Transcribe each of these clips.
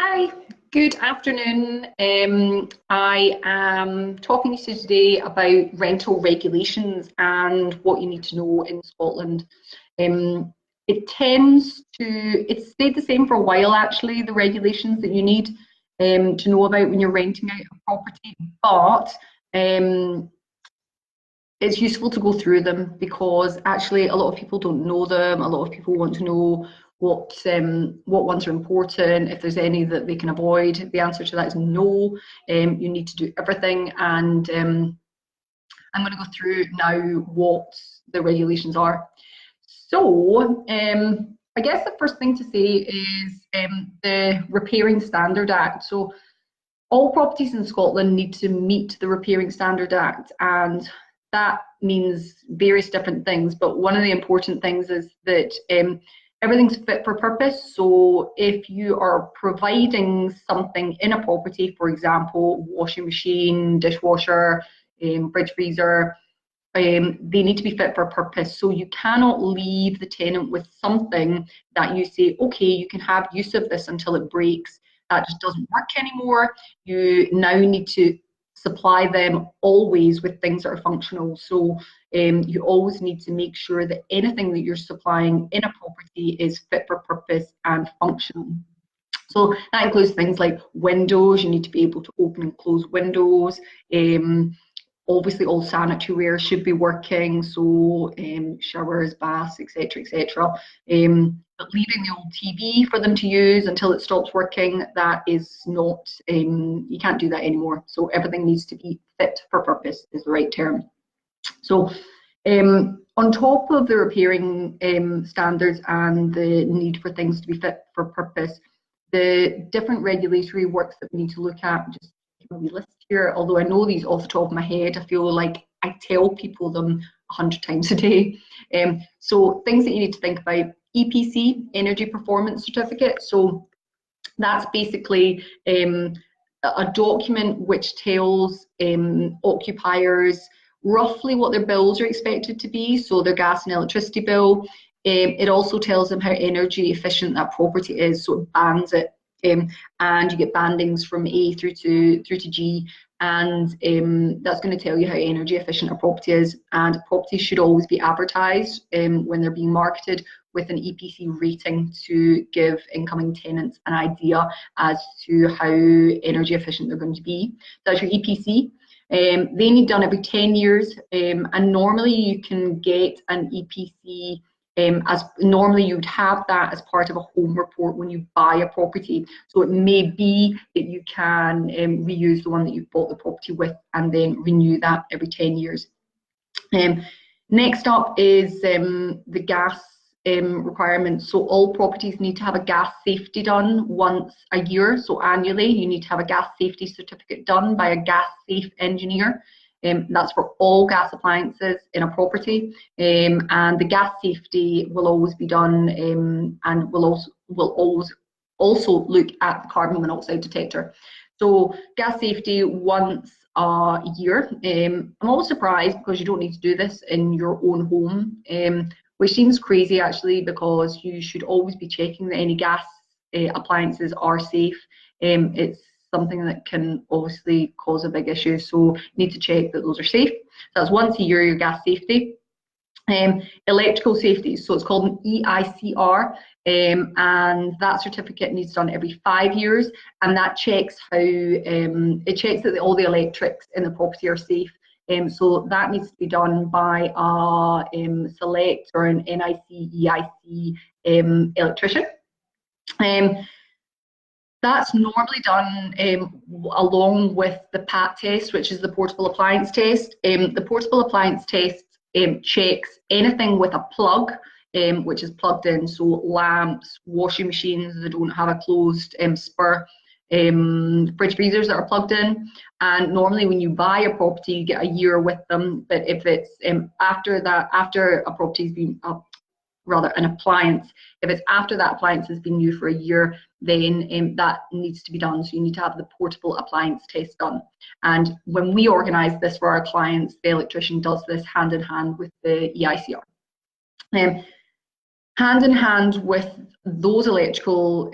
Hi, good afternoon. I am talking to you today about rental regulations and what you need to know in Scotland. Um, it's stayed the same for a while actually, the regulations that you need to know about when you're renting out a property, but um, it's useful to go through them because actually a lot of people don't know them. A lot of people want to know what ones are important, if there's any that they can avoid. The answer to that is no. You need to do everything, and I'm going to go through now what the regulations are. So I guess the first thing to say is the Repairing Standard Act. So all properties in Scotland need to meet the Repairing Standard Act, and that means various different things. But one of the important things is that everything's fit for purpose. So if you are providing something in a property, for example, washing machine, dishwasher, fridge freezer, they need to be fit for purpose. So you cannot leave the tenant with something that you say, okay, you can have use of this until it breaks. That just doesn't work anymore. You now need to supply them always with things that are functional. So you always need to make sure that anything that you're supplying in a property is fit for purpose and functional. So that includes things like windows. You need to be able to open and close windows. Obviously all sanitary ware should be working, so showers, baths, etc, etc. But leaving the old TV for them to use until it stops working, that is not, you can't do that anymore. So everything needs to be fit for purpose is the right term. So on top of the repairing standards and the need for things to be fit for purpose, the different regulatory works that we need to look at, just a wee list here, although I know these off the top of my head, I feel like I tell people them 100 times a day. So things that you need to think about: EPC, Energy Performance Certificate. So that's basically a document which tells occupiers roughly what their bills are expected to be, so their gas and electricity bill. It also tells them how energy efficient that property is, so it bands it, and you get bandings from A through to G, and that's going to tell you how energy efficient a property is. And properties should always be advertised when they're being marketed with an EPC rating to give incoming tenants an idea as to how energy efficient they're going to be. That's your EPC. They need done every 10 years, and normally you can get an EPC as normally you'd have that as part of a home report when you buy a property. So it may be that you can reuse the one that you bought the property with and then renew that every 10 years. Next up is the gas requirements. So all properties need to have a gas safety done once a year. So annually you need to have a gas safety certificate done by a gas safe engineer. That's for all gas appliances in a property, and the gas safety will always be done, and will always also look at the carbon monoxide detector. So gas safety once a year. I'm always surprised because you don't need to do this in your own home, which seems crazy actually, because you should always be checking that any gas appliances are safe. It's something that can obviously cause a big issue, so you need to check that those are safe. So that's once a year, your gas safety. Electrical safety, so it's called an EICR, and that certificate needs done every 5 years, and that checks how it checks that all the electrics in the property are safe. So that needs to be done by a select or an NIC EIC electrician. That's normally done along with the PAT test, which is the portable appliance test. The portable appliance test checks anything with a plug, which is plugged in, so lamps, washing machines that don't have a closed spur, fridge freezers that are plugged in. And normally when you buy a property, you get a year with them, but if it's after a property's been rather an appliance, if it's after that appliance has been new for a year, then that needs to be done. So you need to have the portable appliance test done. And when we organise this for our clients, the electrician does this hand in hand with the EICR. Hand in hand with those electrical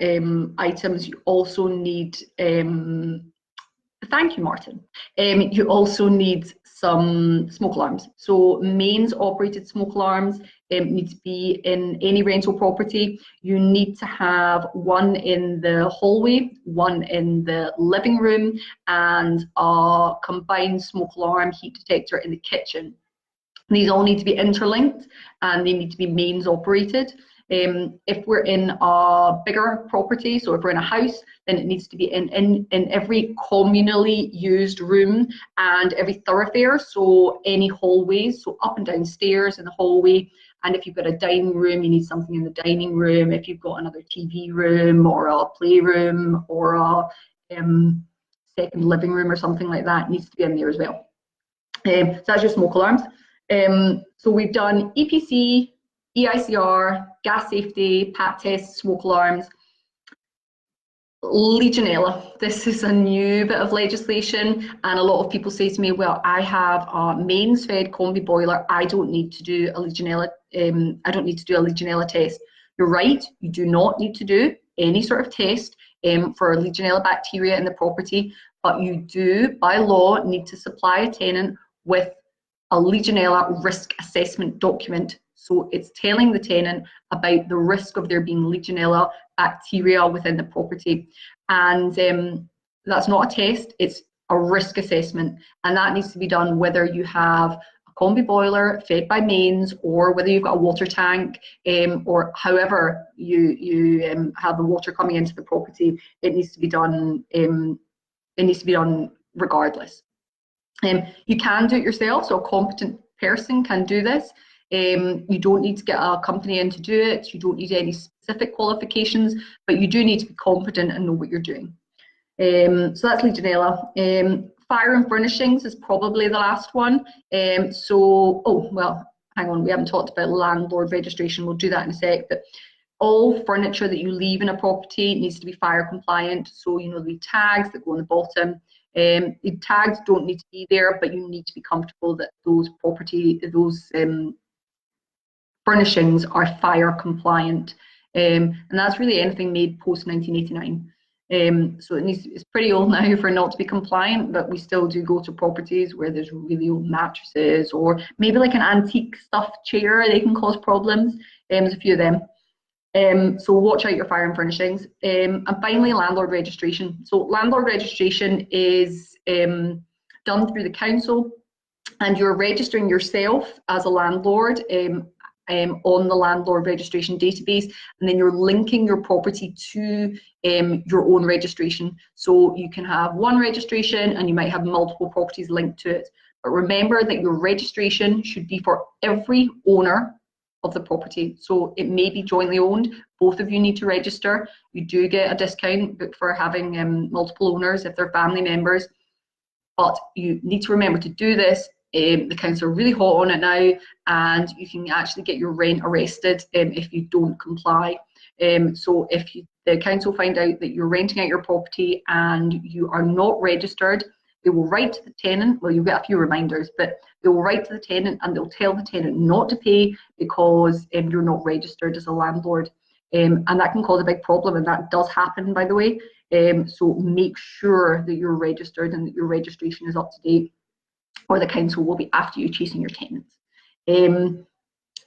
items, you also need, thank you, Martin, you also need some smoke alarms. So mains operated smoke alarms need to be in any rental property. You need to have one in the hallway, one in the living room, and a combined smoke alarm heat detector in the kitchen. These all need to be interlinked and they need to be mains operated. If we're in a bigger property, so if we're in a house, then it needs to be in every communally used room and every thoroughfare, so any hallways, so up and down stairs in the hallway. And if you've got a dining room, you need something in the dining room. If you've got another TV room or a playroom or a second living room or something like that, it needs to be in there as well. So that's your smoke alarms. So we've done EPC, EICR, gas safety, PAT tests, smoke alarms. Legionella, this is a new bit of legislation, and a lot of people say to me, well, I have a mains fed combi boiler, I don't need to do a Legionella, test. You're right, you do not need to do any sort of test for Legionella bacteria in the property, but you do, by law, need to supply a tenant with a Legionella risk assessment document. So it's telling the tenant about the risk of there being Legionella bacteria within the property. And that's not a test, it's a risk assessment. And that needs to be done whether you have a combi boiler fed by mains or whether you've got a water tank or however you have the water coming into the property. It needs to be done, regardless. You can do it yourself, so a competent person can do this. You don't need to get a company in to do it. You don't need any specific qualifications, but you do need to be competent and know what you're doing. So that's Legionella. Fire and furnishings is probably the last one. Hang on, we haven't talked about landlord registration. We'll do that in a sec. But all furniture that you leave in a property needs to be fire compliant. So, you know, the tags that go on the bottom. The tags don't need to be there, but you need to be comfortable that those furnishings are fire compliant, and that's really anything made post 1989. So it's pretty old now for not to be compliant, but we still do go to properties where there's really old mattresses or maybe like an antique stuffed chair. They can cause problems. There's a few of them. So watch out your fire and furnishings. And finally, landlord registration. So landlord registration is done through the council, and you're registering yourself as a landlord on the landlord registration database, and then you're linking your property to your own registration. So you can have one registration and you might have multiple properties linked to it. But remember that your registration should be for every owner of the property. So it may be jointly owned, both of you need to register. You do get a discount for having multiple owners if they're family members, but you need to remember to do this. The council are really hot on it now, and you can actually get your rent arrested if you don't comply. So if the council find out that you're renting out your property and you are not registered, they will write to the tenant. Well, you'll get a few reminders, but they will write to the tenant and they'll tell the tenant not to pay because you're not registered as a landlord. And that can cause a big problem, and that does happen, by the way. So make sure that you're registered and that your registration is up to date, or the council will be after you chasing your tenants. And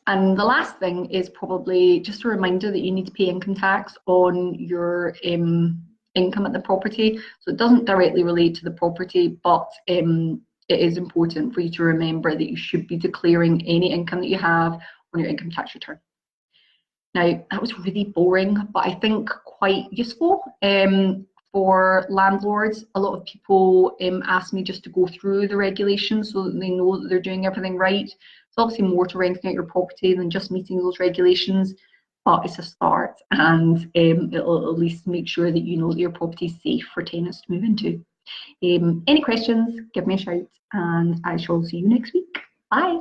the last thing is probably just a reminder that you need to pay income tax on your income at the property. So it doesn't directly relate to the property, but it is important for you to remember that you should be declaring any income that you have on your income tax return. Now, that was really boring, but I think quite useful. For landlords, a lot of people ask me just to go through the regulations so that they know that they're doing everything right. It's obviously more to renting out your property than just meeting those regulations, but it's a start, and it'll at least make sure that you know that your property is safe for tenants to move into. Any questions, give me a shout, and I shall see you next week. Bye.